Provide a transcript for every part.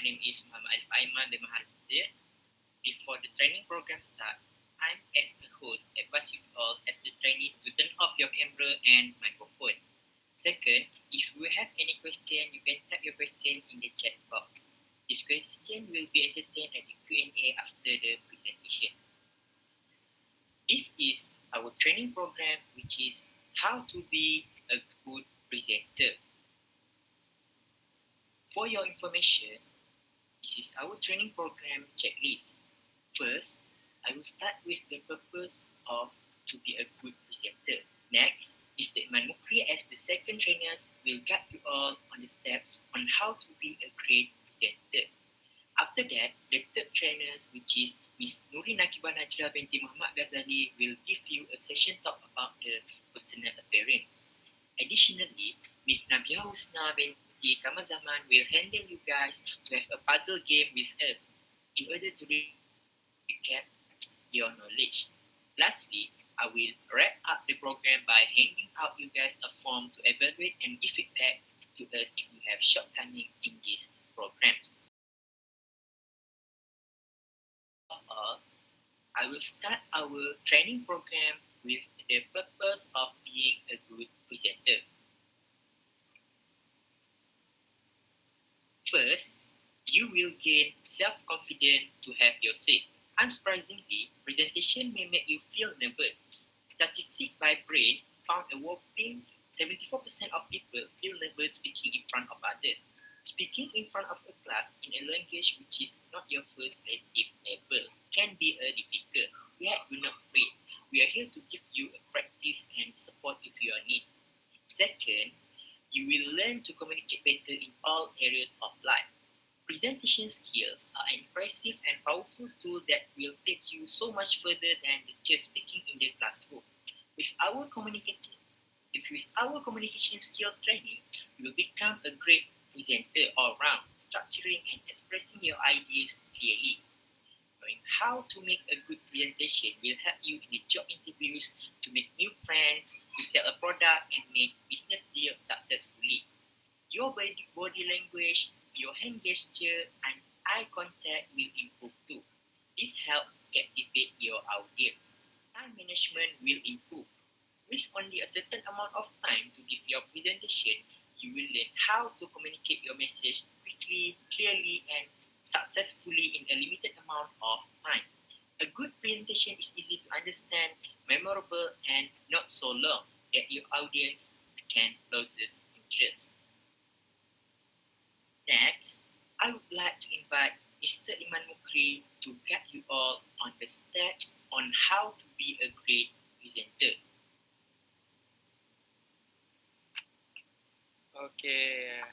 name is Muhammad IMAN, the MAHADZIR. Before the training program starts, I'm as the host advise you all as the trainees to turn off your camera and microphone. Second, if you have any question, you can type your question in the chat box. This question will be entertained at the Q&A after the presentation. This is our training program, which is how to be a good presenter. For your information, this is our training program checklist. First, I will start with the purpose of to be a good presenter. Next, Mr. MUQRI as the second trainers will guide you all on the steps on how to be a great presenter. After that, the third trainers, which is Ms. NURIN NAQIBAH BINTI Muhammad GHAZALI, will give you a session talk about the personal appearance. Additionally, Ms. NABIHA HUSNA BINTI KAMAZAMAN will handle you guys to have a puzzle game with us in order to recap your knowledge. Lastly, I will wrap up the program by handing out you guys a form to evaluate and give feedback to us if you have shortcomings in these programs. I will start our training program with the purpose of being a good presenter. First, you will gain self-confidence to have your say. Unsurprisingly, presentation may make you feel nervous. Statistics by Brain found a whopping 74% of people feel nervous speaking in front of others. Speaking in front of a class in a language which is not your first native level can be difficult, yet do not afraid. We are here to give you a practice and support if you are need. Second, you will learn to communicate better in all areas of life. Presentation skills are an impressive and powerful tool that will take you so much further than just speaking in the classroom. With our communication skill training, you will become a great presenter all round, structuring and expressing your ideas clearly. Knowing how to make a good presentation will help you in the job interviews, to make new friends, to sell a product, and make business deals successfully. Your body language, your hand gesture, and eye contact will improve too. This helps captivate your audience. Time management will improve. With only a certain amount of time to give your presentation, you will learn how to communicate your message quickly, clearly, and successfully in a limited amount of time. A good presentation is easy to understand, memorable, and not so long that your audience can loses interest. Next, I would like to invite Mr. IMAN MUQRI to guide you all on the steps on how to be a great presenter. Okay,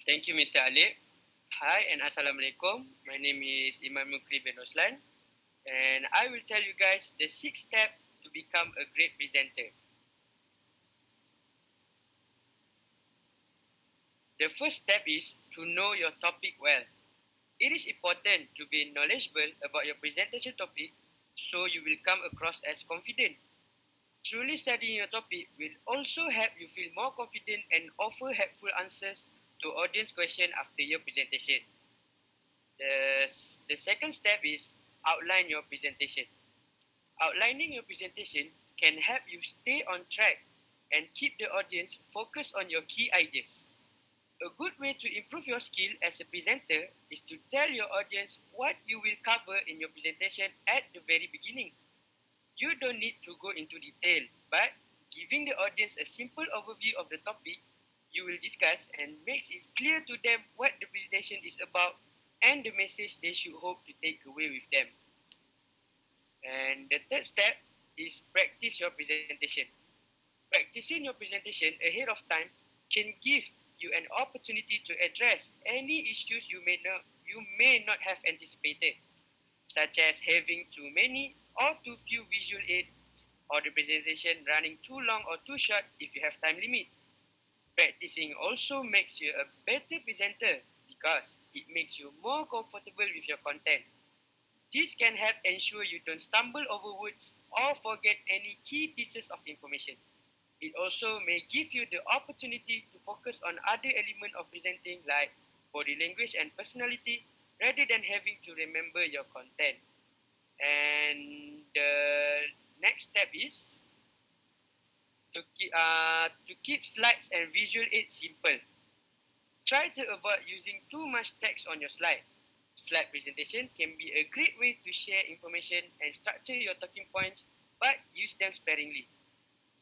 thank you, Mr. Ali. Hi and Assalamualaikum. My name is IMAN MUQRI bin ROSLAN, and I will tell you guys the 6 steps to become a great presenter. The first step is to know your topic well. It is important to be knowledgeable about your presentation topic so you will come across as confident. Truly studying your topic will also help you feel more confident and offer helpful answers to audience questions after your presentation. The second step is outline your presentation. Outlining your presentation can help you stay on track and keep the audience focused on your key ideas. A good way to improve your skill as a presenter is to tell your audience what you will cover in your presentation at the very beginning. You don't need to go into detail, but giving the audience a simple overview of the topic you will discuss and makes it clear to them what the presentation is about and the message they should hope to take away with them. And the third step is practice your presentation. Practicing your presentation ahead of time can give you an opportunity to address any issues you may not have anticipated, such as having too many or too few visual aids, or the presentation running too long or too short if you have time limit. Practicing also makes you a better presenter because it makes you more comfortable with your content. This can help ensure you don't stumble over words or forget any key pieces of information. It also may give you the opportunity to focus on other elements of presenting like body language and personality rather than having to remember your content. And the next step is to keep slides and visual aids simple. Try to avoid using too much text on your slide. Slide presentation can be a great way to share information and structure your talking points, but use them sparingly.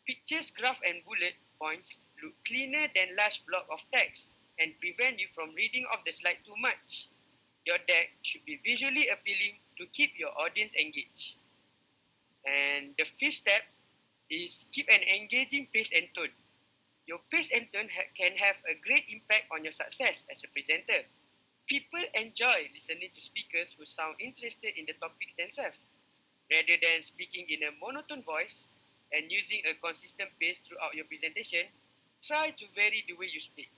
Pictures, graph, and bullet points look cleaner than large block of text and prevent you from reading off the slide too much. Your deck should be visually appealing to keep your audience engaged. And the fifth step is keep an engaging pace and tone. Your pace and tone can have a great impact on your success as a presenter. People enjoy listening to speakers who sound interested in the topics themselves. Rather than speaking in a monotone voice and using a consistent pace throughout your presentation, try to vary the way you speak.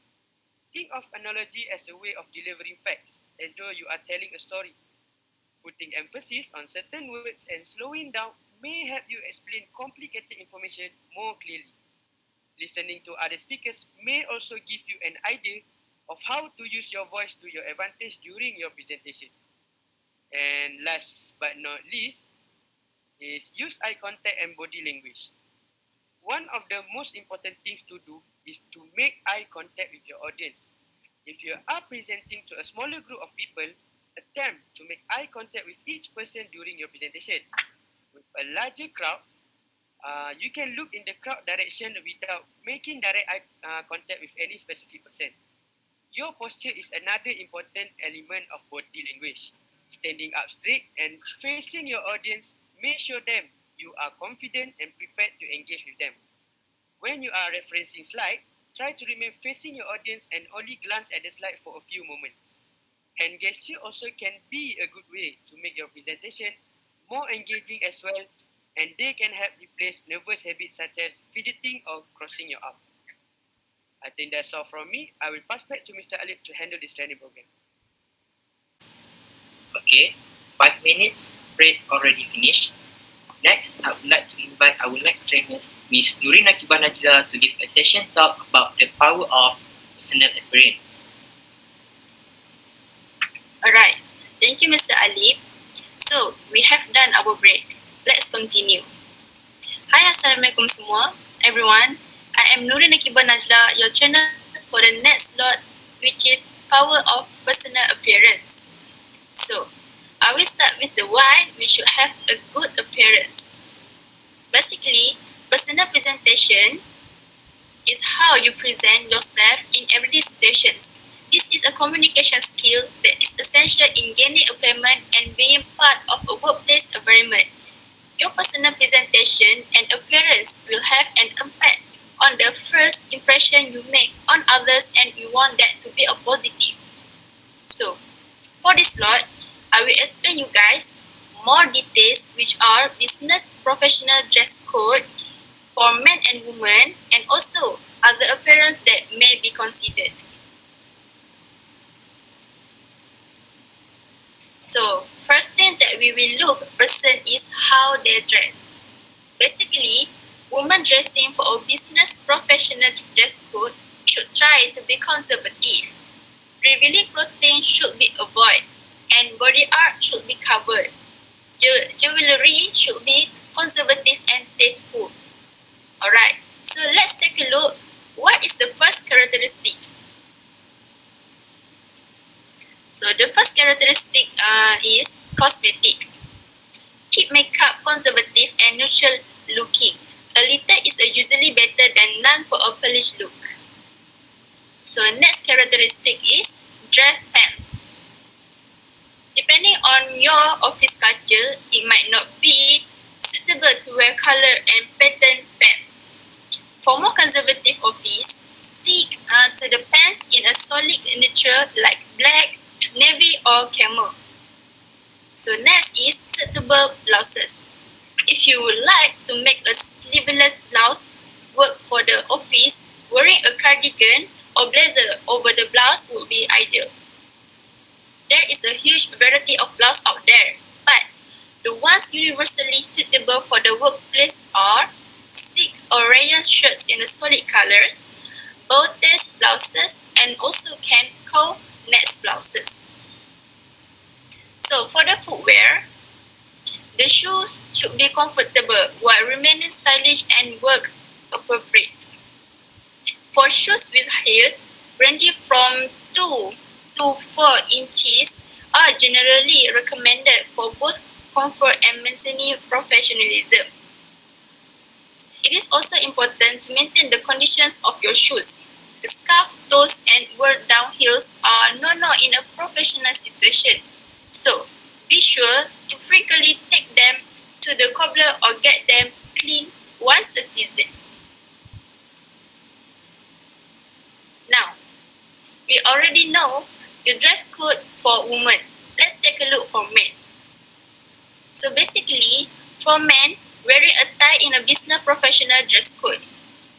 Think of analogy as a way of delivering facts, as though you are telling a story. Putting emphasis on certain words and slowing down may help you explain complicated information more clearly. Listening to other speakers may also give you an idea of how to use your voice to your advantage during your presentation. And last but not least is use eye contact and body language. One of the most important things to do is to make eye contact with your audience. If you are presenting to a smaller group of people, attempt to make eye contact with each person during your presentation. With a larger crowd, you can look in the crowd direction without making direct eye contact with any specific person. Your posture is another important element of body language. Standing up straight and facing your audience may show them you are confident and prepared to engage with them. When you are referencing slide, try to remain facing your audience and only glance at the slide for a few moments. Hand gesture also can be a good way to make your presentation more engaging as well, and they can help replace nervous habits such as fidgeting or crossing your arm. I think that's all from me. I will pass back to Mr. Alif to handle this training program. Okay, 5 minutes, break already finished. Next, I would like to invite our next trainers, Ms. NURIN NAJLA, to give a session talk about the power of personal appearance. Alright, thank you Mr. Alif. So, we have done our break. Let's continue. Hi, Assalamualaikum semua, everyone. I am NURIN NAJLA, your trainer for the next slot, which is power of personal appearance. So, I will start with the why we should have a good appearance. Basically, personal presentation is how you present yourself in everyday situations. This is a communication skill that is essential in gaining employment and being part of a workplace environment. Your personal presentation and appearance will have an impact on the first impression you make on others, and you want that to be a positive. So, for this slot, I will explain you guys more details, which are business professional dress code for men and women, and also other appearance that may be considered. So, first thing that we will look at person is how they dress. Basically, women dressing for a business professional dress code should try to be conservative. Revealing clothing should be avoided, and body art should be covered. Jewelry should be conservative and tasteful. Alright, so let's take a look. What is the first characteristic? So the first characteristic is cosmetic. Keep makeup conservative and neutral looking. A little is usually better than none for a polished look. So next characteristic is dress pants. Depending on your office culture, it might not be suitable to wear color and pattern pants. For more conservative office, stick to the pants in a solid neutral like black, navy or camel. So next is suitable blouses. If you would like to make a sleeveless blouse work for the office, wearing a cardigan or blazer over the blouse would be ideal. There is a huge variety of blouses out there, but the ones universally suitable for the workplace are silk or rayon shirts in the solid colors, bow blouses, and also can call net blouses. So for the footwear, the shoes should be comfortable while remaining stylish and work appropriate. For shoes with heels ranging from 2 to 4 inches are generally recommended for both comfort and maintaining professionalism. It is also important to maintain the conditions of your shoes. The scuffed toes and worn down heels are no in a professional situation. So, be sure to frequently take them to the cobbler or get them cleaned once a season. Now, we already know the dress code for women. Let's take a look for men. So basically, for men, wearing a tie in a business professional dress code.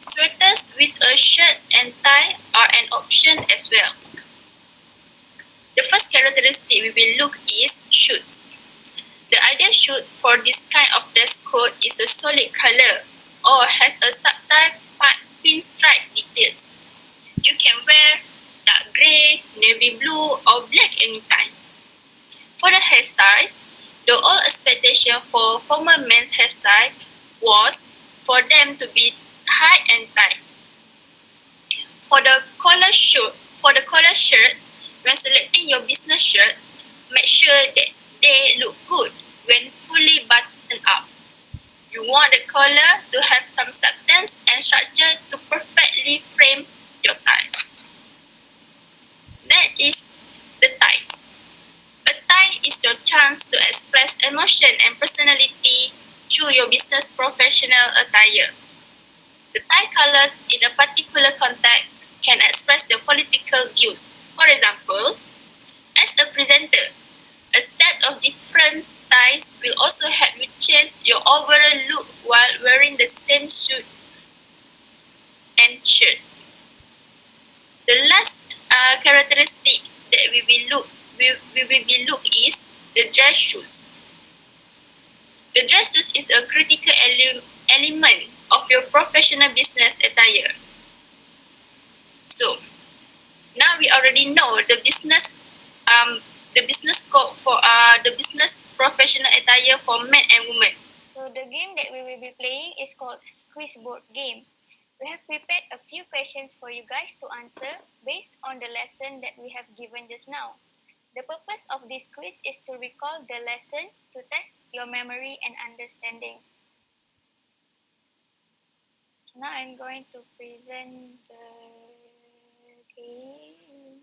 Sweaters with a shirt and tie are an option as well. The first characteristic we will look is shoes. The ideal shoe for this kind of dress code is a solid color or has a subtle pinstripe details. You can wear dark grey, navy blue or black anytime. For the hairstyles, the old expectation for former men's hairstyle was for them to be high and tight. For the collar shirts, when selecting your business shirts, make sure that they look good when fully buttoned up. You want the collar to have some substance and structure to perfectly frame your tie. That is the ties. A tie is your chance to express emotion and personality through your business professional attire. The tie colors in a particular context can express your political views. For example, as a presenter, a set of different ties will also help you change your overall look while wearing the same suit and shirt. The last characteristic that we will look is the dress shoes. The dress shoes is a critical element of your professional business attire. So now we already know the business scope for the business professional attire for men and women. So the game that we will be playing is called quiz board game. We have prepared a few questions for you guys to answer based on the lesson that we have given just now. The purpose of this quiz is to recall the lesson to test your memory and understanding. So now I'm going to present the game.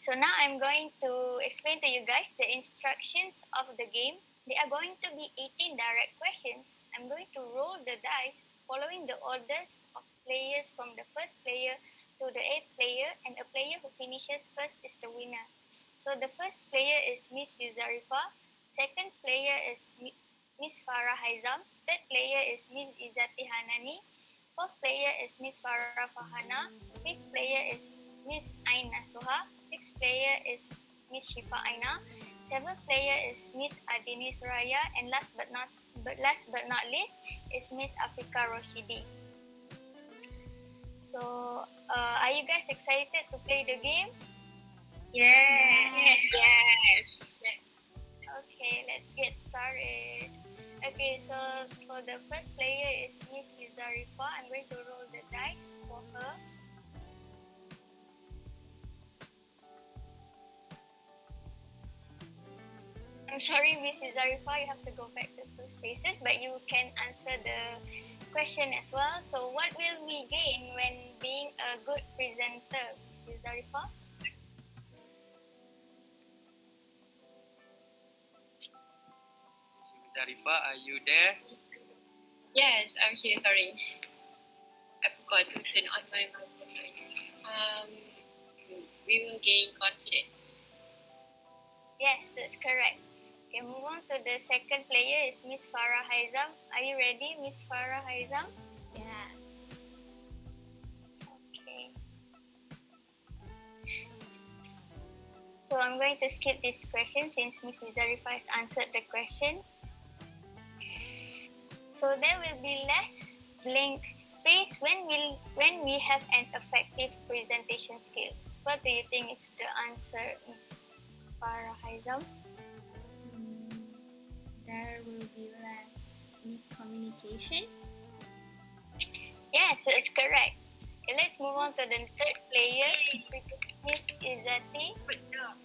So now I'm going to explain to you guys the instructions of the game. There are going to be 18 direct questions. I'm going to roll the dice following the orders of players from the first player to the 8th player, and a player who finishes first is the winner. So the first player is Miss Yuzarifa, second player is Miss Farah Haizam, third player is Miss Izzati Hanani, fourth player is Miss Farah Fahana, fifth player is Miss Aina Soha, sixth player is Miss Shifa Aina, seventh player is Miss Adini Suraya, and last but not least is Miss Afrika Roshidi. So, are you guys excited to play the game? Yes. Okay, let's get started. Okay, so for the first player is Miss Yuzarifa. I'm going to roll the dice for her. I'm sorry, Miss Yuzarifa, you have to go back to 2 spaces, but you can answer the question as well. So what will we gain when being a good presenter, Miss Yuzarifa? Zarifa, are you there? Yes, I'm here. Sorry, I forgot to turn on my microphone. We will gain confidence. Yes, that's correct. Okay, move on to the second player is Miss Farah Haizam. Are you ready, Miss Farah Haizam? Yes. Okay. So I'm going to skip this question since Miss Yuzarifa has answered the question. So there will be less blank phase when we have an effective presentation skills. What do you think is the answer, Miss Farah Haizam? There will be less miscommunication. Yes, that's correct. Okay, let's move on to the third player, Miss Izzati. Good job.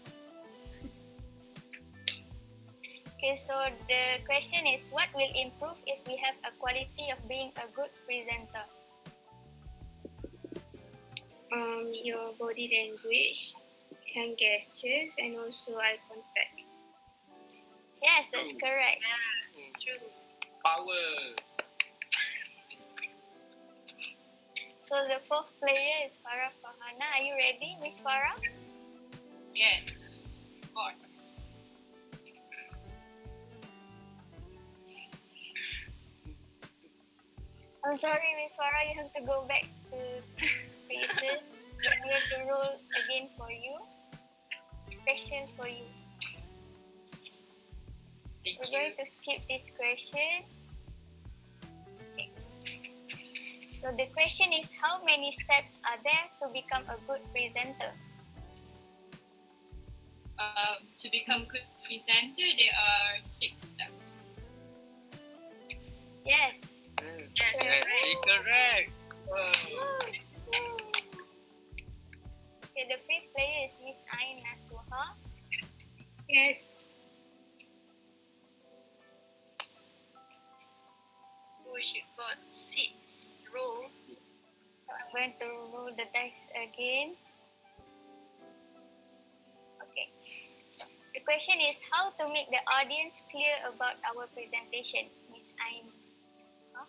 Okay, so the question is, what will improve if we have a quality of being a good presenter? Your body language, hand gestures, and also eye contact. Yes, that's correct. Yes, true. Power. So the fourth player is Farah Fahana. Are you ready, Miss Farah? Yes, of course. I'm sorry, Miss Farah, you have to go back to spaces. We have to roll again for you. Special for you. Thank We're you. going to skip this question. Okay. So the question is, how many steps are there to become a good presenter? To become good presenter, there are 6 steps. Yes. Yes, That's correct. Okay, the fifth player is Miss Ain Nasuha. Yes. Oh, she got 6 row. So I'm going to roll the dice again. Okay. So the question is, how to make the audience clear about our presentation, Miss Ain Nasuha?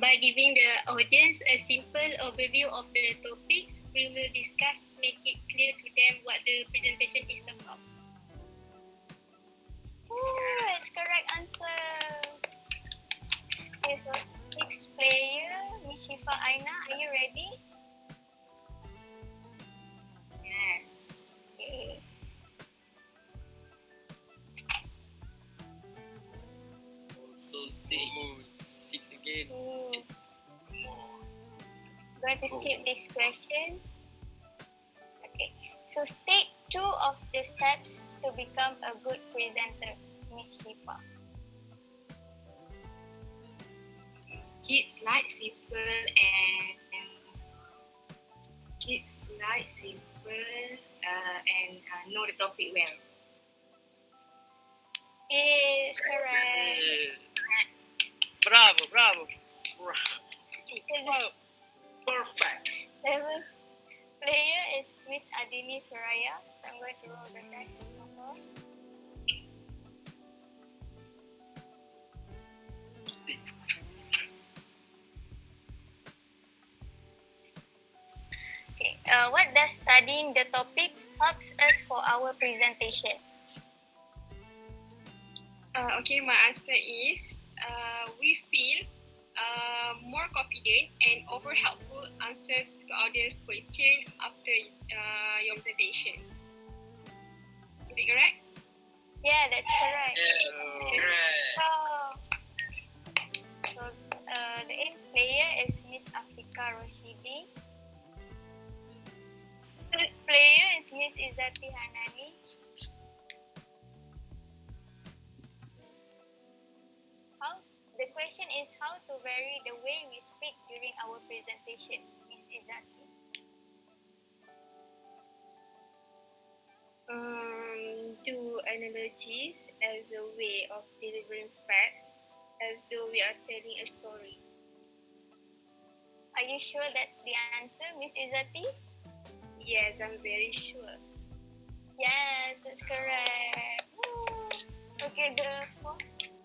By giving the audience a simple overview of the topics we will discuss, make it clear to them what the presentation is about. Ooh, that's correct answer. Okay, so sixth player, Miss Shifa Aina, are you ready? Yes. Okay. Also six. Oh, 6 again. Going to skip this question. Okay, so state 2 of the steps to become a good presenter, Miss Shifa. Keep slides simple and know the topic well. Yes, correct. Bravo, bravo. Wow. Perfect. Seventh player is Miss Adini Suraya. So I'm going to roll the dice. Okay. What does studying the topic helps us for our presentation? Okay, my answer is we feel more confident and over helpful answer to audience question after your presentation. Is it correct? Yeah, that's correct. Correct. So the eighth player is Miss Afika Roshidi. Third player is Miss Izzati Hanani. The question is how to vary the way we speak during our presentation, Miss Izzati. Do analogies as a way of delivering facts as though we are telling a story. Are you sure that's the answer, Miss Izzati? Yes, I'm very sure. Yes, that's correct. Woo. Okay, the fourth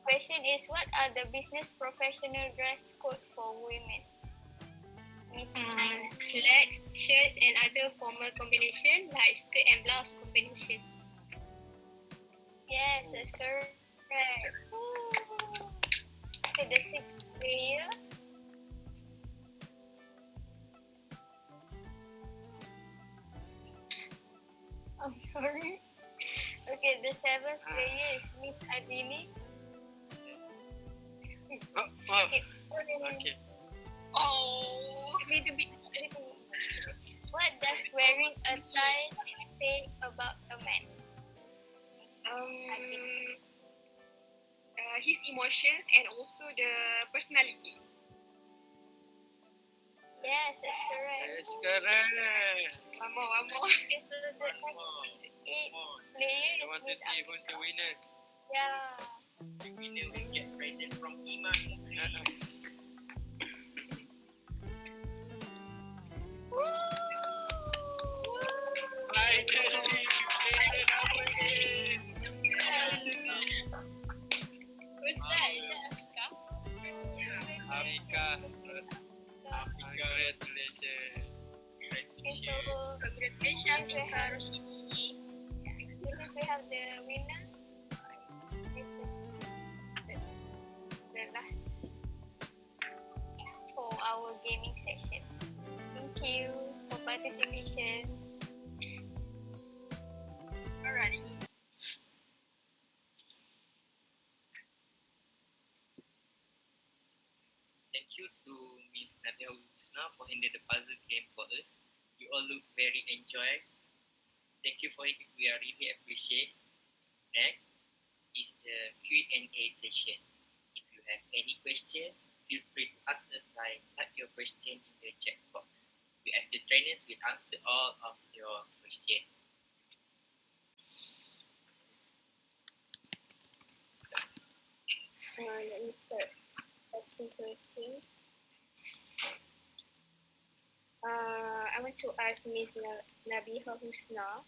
question is, what are the business professional dress code for women? Miss Aina. Slacks, shirts, and other formal combination like skirt and blouse combination. Yes, that's correct. Woo. Okay, the sixth player. I'm sorry. Okay, the seventh player is Miss Adini. Okay. Oh. A little bit. What does wearing a tie say about a man? His emotions and also the personality. Yes, that's correct. Yes, correct. One more. Okay, so the next player I want to is see who's the winner. Yeah. The winner will get present from IMAN. Finally, you made it up again. Who's that? Is that Afika? Afika, congratulations. Okay, so Congratulations, Afika Roshini. since we have the winner, this is the last for our gaming session. Thank you for participation. Alright. Thank you to Miss NABIHA HUSNA for handling the puzzle game for us. You all look very enjoyed. Thank you for it. We are really appreciate. Next is the Q&A session. If you have any question, feel free to ask us by type your question in the chat box. We as the trainers will answer all of your questions. Let me first ask the questions. I want to ask Miss NABIHA HUSNA,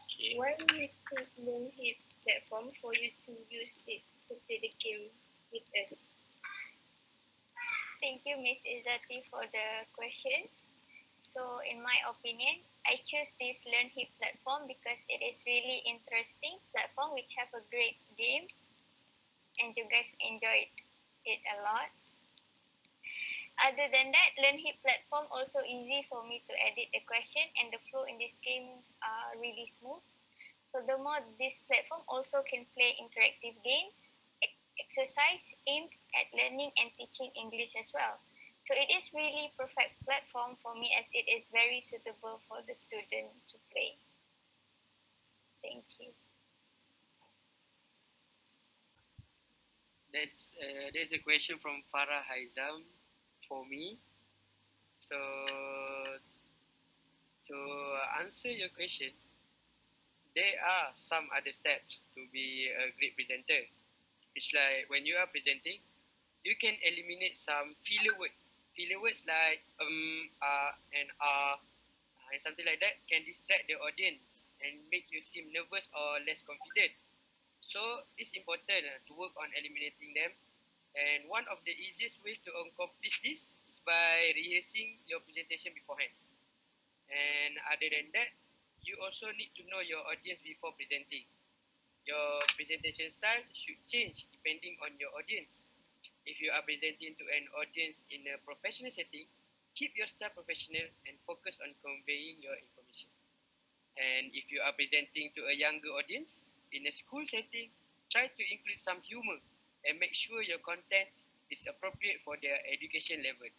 Okay. why we choose LearnHip platform for you to use it to play the game with us? Thank you, Miss Izzati, for the questions. So, in my opinion, I choose this LearnHip platform because it is really interesting platform which have a great game, and you guys enjoyed it a lot. Other than that, LearnHip platform also easy for me to edit the question, and the flow in these games are really smooth. Furthermore, this platform also can play interactive games, exercise aimed at learning and teaching English as well. So it is really perfect platform for me as it is very suitable for the student to play. Thank you. There's a question from Farah Haizam for me. So to answer your question, there are some other steps to be a great presenter. It's like when you are presenting, you can eliminate some filler words. Filler words like and and something like that can distract the audience and make you seem nervous or less confident. So it's important to work on eliminating them. And one of the easiest ways to accomplish this is by rehearsing your presentation beforehand. And other than that, you also need to know your audience before presenting. Your presentation style should change depending on your audience. If you are presenting to an audience in a professional setting, keep your style professional and focus on conveying your information. And if you are presenting to a younger audience in a school setting, try to include some humor and make sure your content is appropriate for their education level.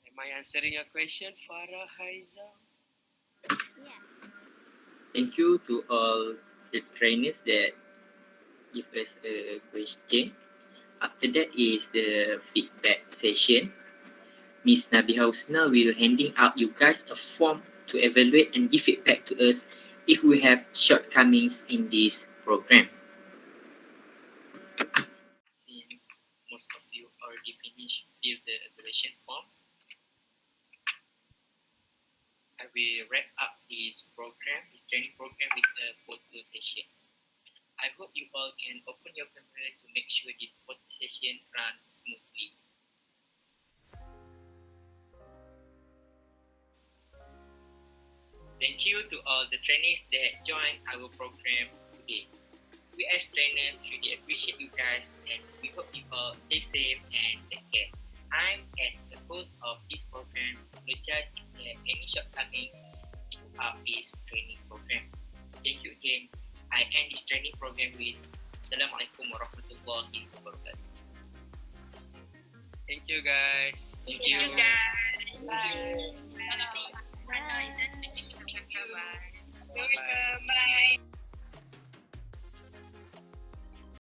Am I answering your question, Farah Haiza? Thank you to all the trainers that give us a question. After that is the feedback session. Miss NABIHA HUSNA will handing out you guys a form to evaluate and give feedback to us if we have shortcomings in this program. Since most of you already finished fill the evaluation form, I will wrap up this training program with a photo session. I hope you all can open your camera to make sure this photo session runs smoothly. Thank you to all the trainees that joined our program today. We as trainers really appreciate you guys, and we hope you all stay safe and take care. I'm, as the host of this program, apologize if there are any shortcomings throughout this training program. Thank you again. I end this training program with Assalamualaikum warahmatullahi wabarakatuh. Thank Thank you guys. Thank Thank you. you guys. Bye. Bye. Bye. Bye.